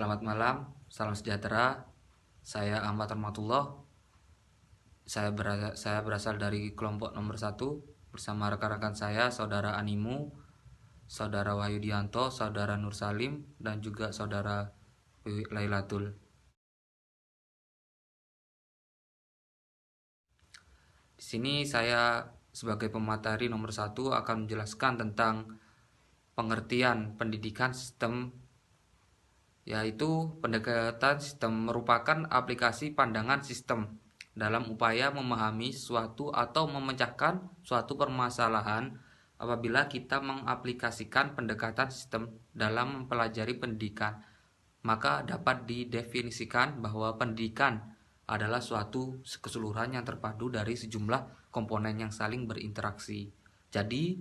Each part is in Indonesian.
Selamat malam, salam sejahtera. Saya Ahmad Rahmatullah. Saya berasal dari kelompok nomor 1 bersama rekan-rekan saya, Saudara Animu, Saudara Wahyudianto, Saudara Nur Salim, dan juga Saudara Wiwi Lailatul. Di sini saya sebagai pemateri nomor 1 akan menjelaskan tentang pengertian pendidikan sistem, yaitu pendekatan sistem merupakan aplikasi pandangan sistem dalam upaya memahami sesuatu atau memecahkan suatu permasalahan. Apabila kita mengaplikasikan pendekatan sistem dalam mempelajari pendidikan, maka dapat didefinisikan bahwa pendidikan adalah suatu keseluruhan yang terpadu dari sejumlah komponen yang saling berinteraksi. Jadi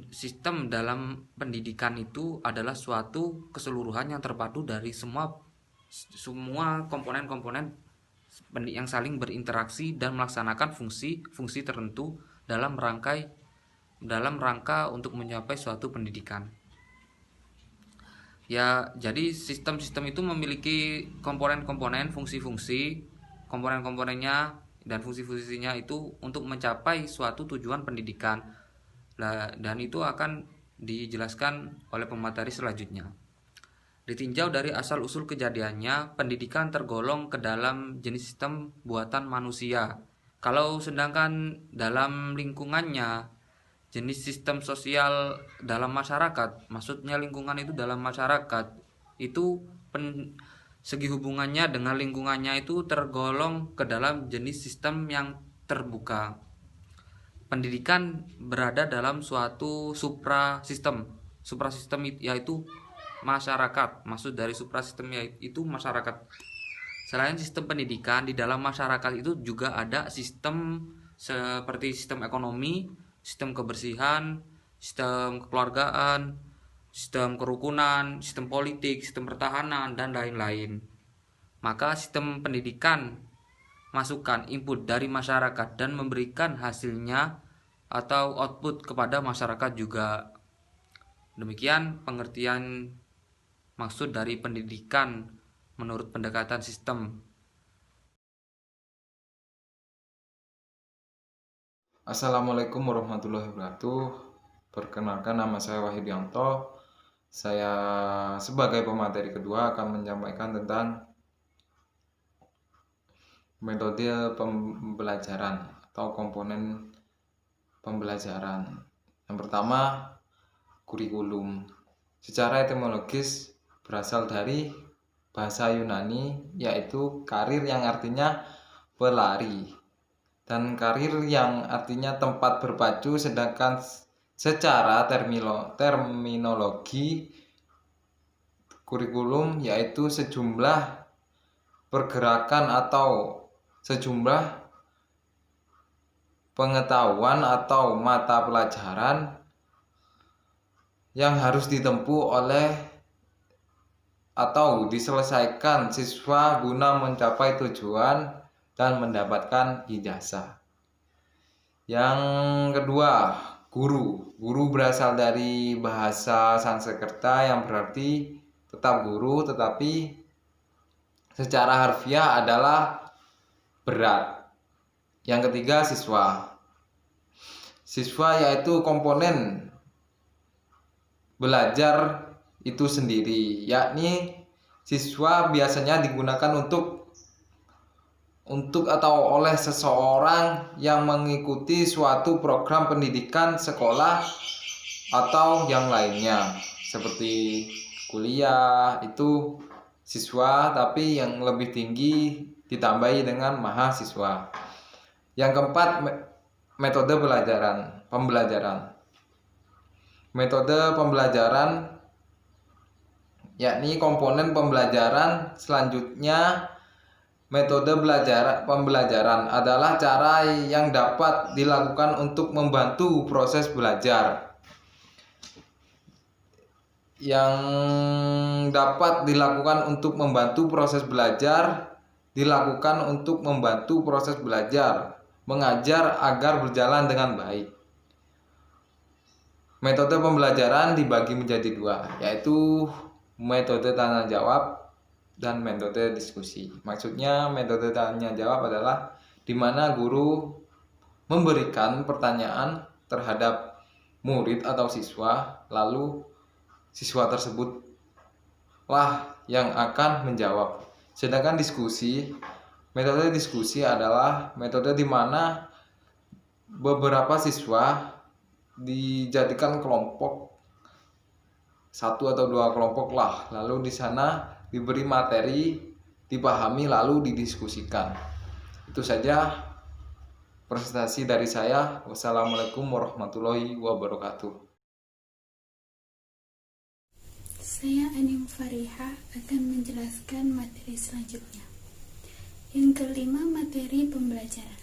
sistem dalam pendidikan itu adalah suatu keseluruhan yang terpadu dari semua komponen-komponen yang saling berinteraksi dan melaksanakan fungsi tertentu dalam rangka untuk mencapai suatu pendidikan. Ya, jadi sistem-sistem itu memiliki komponen-komponen, fungsi-fungsi, komponen-komponennya dan fungsi-fungsinya itu untuk mencapai suatu tujuan pendidikan. Dan itu akan dijelaskan oleh pemateri selanjutnya. Ditinjau dari asal-usul kejadiannya, pendidikan tergolong ke dalam jenis sistem buatan manusia. Kalau sedangkan dalam lingkungannya, jenis sistem sosial dalam masyarakat, maksudnya lingkungan itu dalam masyarakat, itu segi hubungannya dengan lingkungannya itu tergolong ke dalam jenis sistem yang terbuka. Pendidikan berada dalam suatu suprasistem yaitu masyarakat. Maksud dari suprasistem yaitu masyarakat. Selain sistem pendidikan, di dalam masyarakat itu juga ada sistem seperti sistem ekonomi, sistem kebersihan, sistem kekeluargaan, sistem kerukunan, sistem politik, sistem pertahanan, dan lain-lain. Maka sistem pendidikan masukkan input dari masyarakat dan memberikan hasilnya atau output kepada masyarakat juga. Demikian pengertian maksud dari pendidikan menurut pendekatan sistem. Assalamualaikum warahmatullahi wabarakatuh. Perkenalkan, nama saya Wahyudianto. Saya sebagai pemateri kedua akan menyampaikan tentang metode pembelajaran atau komponen pembelajaran. Yang pertama, kurikulum. Secara etimologis berasal dari bahasa Yunani, yaitu karir yang artinya pelari dan karir yang artinya tempat berpacu, sedangkan secara terminologi kurikulum yaitu sejumlah pergerakan atau sejumlah pengetahuan atau mata pelajaran yang harus ditempuh oleh atau diselesaikan siswa guna mencapai tujuan dan mendapatkan ijazah. Yang kedua, guru. Guru berasal dari bahasa Sanskerta yang berarti tetap guru, tetapi secara harfiah adalah berat. Yang ketiga, siswa. Siswa yaitu komponen belajar itu sendiri, yakni siswa biasanya digunakan untuk atau oleh seseorang yang mengikuti suatu program pendidikan sekolah atau yang lainnya, seperti kuliah itu siswa, tapi yang lebih tinggi ditambahi dengan mahasiswa. Yang keempat, metode pembelajaran. Metode pembelajaran yakni komponen pembelajaran selanjutnya. Metode pembelajaran adalah cara yang dapat dilakukan untuk membantu proses belajar. Yang dapat dilakukan untuk membantu proses belajar mengajar agar berjalan dengan baik. Metode pembelajaran dibagi menjadi dua, yaitu metode tanya jawab dan metode diskusi. Maksudnya metode tanya jawab adalah di mana guru memberikan pertanyaan terhadap murid atau siswa, lalu siswa tersebut lah yang akan menjawab. Sedangkan metode diskusi adalah metode di mana beberapa siswa dijadikan kelompok, satu atau dua kelompok lah, lalu di sana diberi materi, dipahami lalu didiskusikan. Itu saja presentasi dari saya. Wassalamualaikum warahmatullahi wabarakatuh. Saya Anim Fariha akan menjelaskan materi selanjutnya. Yang kelima, materi pembelajaran.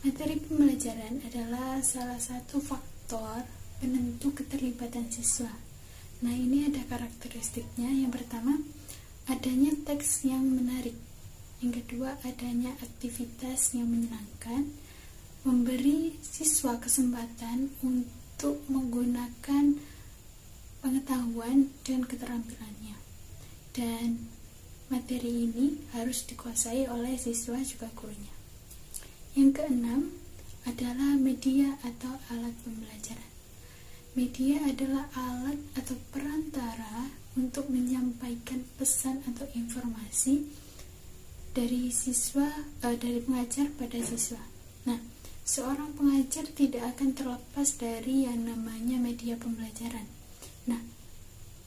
Materi pembelajaran adalah salah satu faktor penentu keterlibatan siswa. Nah, ini ada karakteristiknya. Yang pertama, adanya teks yang menarik. Yang kedua, adanya aktivitas yang menyenangkan, memberi siswa kesempatan untuk menggunakan pengetahuan dan keterampilannya. Dan materi ini harus dikuasai oleh siswa juga gurunya. Yang keenam adalah media atau alat pembelajaran. Media adalah alat atau perantara untuk menyampaikan pesan atau informasi dari pengajar pada siswa. Nah, seorang pengajar tidak akan terlepas dari yang namanya media pembelajaran. Nah,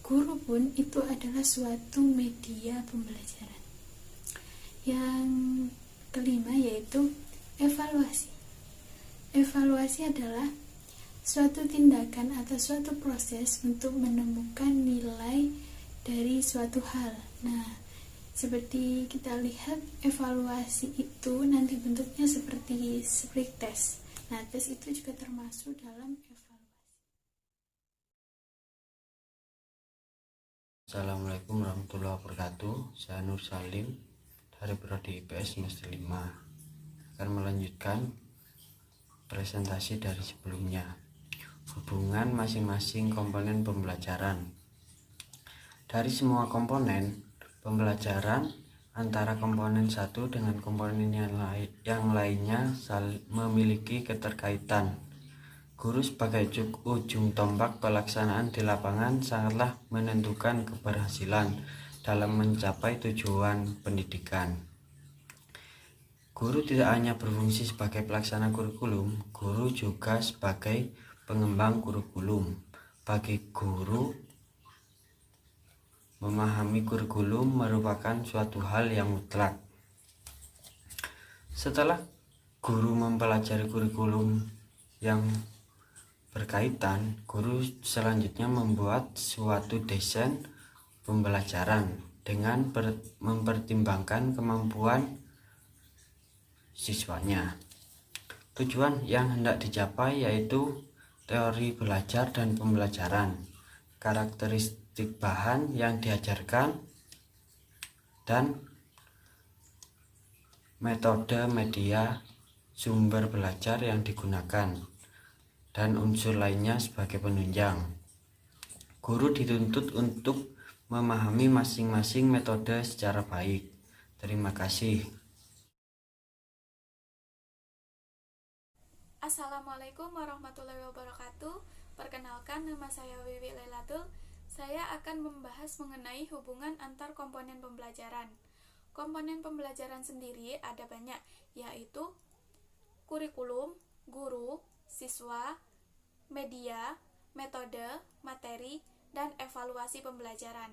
guru pun itu adalah suatu media pembelajaran. Yang kelima yaitu evaluasi. Evaluasi adalah suatu tindakan atau suatu proses untuk menemukan nilai dari suatu hal. Nah, seperti kita lihat, evaluasi itu nanti bentuknya seperti tes. Nah, tes itu juga termasuk dalam evaluasi. Assalamualaikum warahmatullahi wabarakatuh. Saya Nur Salim dari Prodi IPS semester 5 akan melanjutkan presentasi dari sebelumnya. Hubungan masing-masing komponen pembelajaran. Dari semua komponen pembelajaran antara komponen satu dengan komponen yang lainnya memiliki keterkaitan. Guru sebagai ujung tombak pelaksanaan di lapangan sangatlah menentukan keberhasilan dalam mencapai tujuan pendidikan. Guru tidak hanya berfungsi sebagai pelaksana kurikulum, guru juga sebagai pengembang kurikulum. Bagi guru, memahami kurikulum merupakan suatu hal yang mutlak. Setelah guru mempelajari kurikulum yang berkaitan, guru selanjutnya membuat suatu desain pembelajaran dengan mempertimbangkan kemampuan siswanya. Tujuan yang hendak dicapai yaitu teori belajar dan pembelajaran, karakteristik bahan yang diajarkan, dan metode media sumber belajar yang digunakan, dan unsur lainnya sebagai penunjang. Guru dituntut untuk memahami masing-masing metode secara baik. Terima kasih. Assalamualaikum warahmatullahi wabarakatuh. Perkenalkan, nama saya Wiwi Lailatul. Saya akan membahas mengenai hubungan antar komponen pembelajaran. Komponen pembelajaran sendiri ada banyak, yaitu kurikulum, guru, siswa, media, metode, materi, dan evaluasi pembelajaran.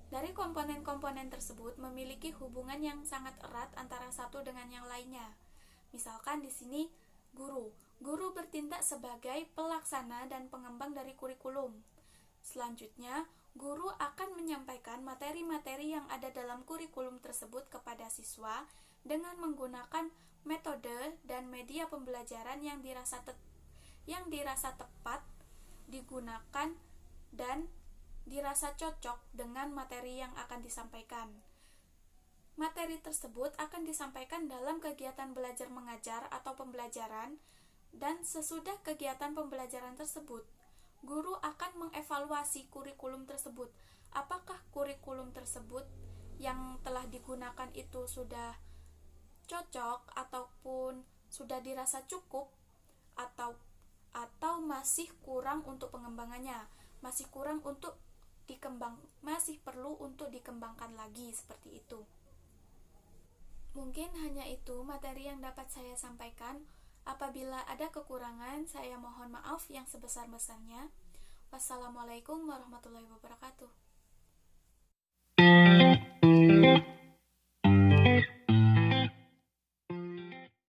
Dari komponen-komponen tersebut memiliki hubungan yang sangat erat antara satu dengan yang lainnya. Misalkan di sini guru bertindak sebagai pelaksana dan pengembang dari kurikulum. Selanjutnya, guru akan menyampaikan materi-materi yang ada dalam kurikulum tersebut kepada siswa dengan menggunakan metode dan media pembelajaran yang dirasa tepat digunakan dan dirasa cocok dengan materi yang akan disampaikan. Materi tersebut akan disampaikan dalam kegiatan belajar mengajar atau pembelajaran, dan sesudah kegiatan pembelajaran tersebut, guru akan mengevaluasi kurikulum tersebut. Apakah kurikulum tersebut yang telah digunakan itu sudah cocok ataupun sudah dirasa cukup atau masih kurang untuk pengembangannya, masih perlu untuk dikembangkan lagi, seperti itu. Mungkin hanya itu materi yang dapat saya sampaikan. Apabila ada kekurangan, saya mohon maaf yang sebesar-besarnya. Wassalamualaikum warahmatullahi wabarakatuh.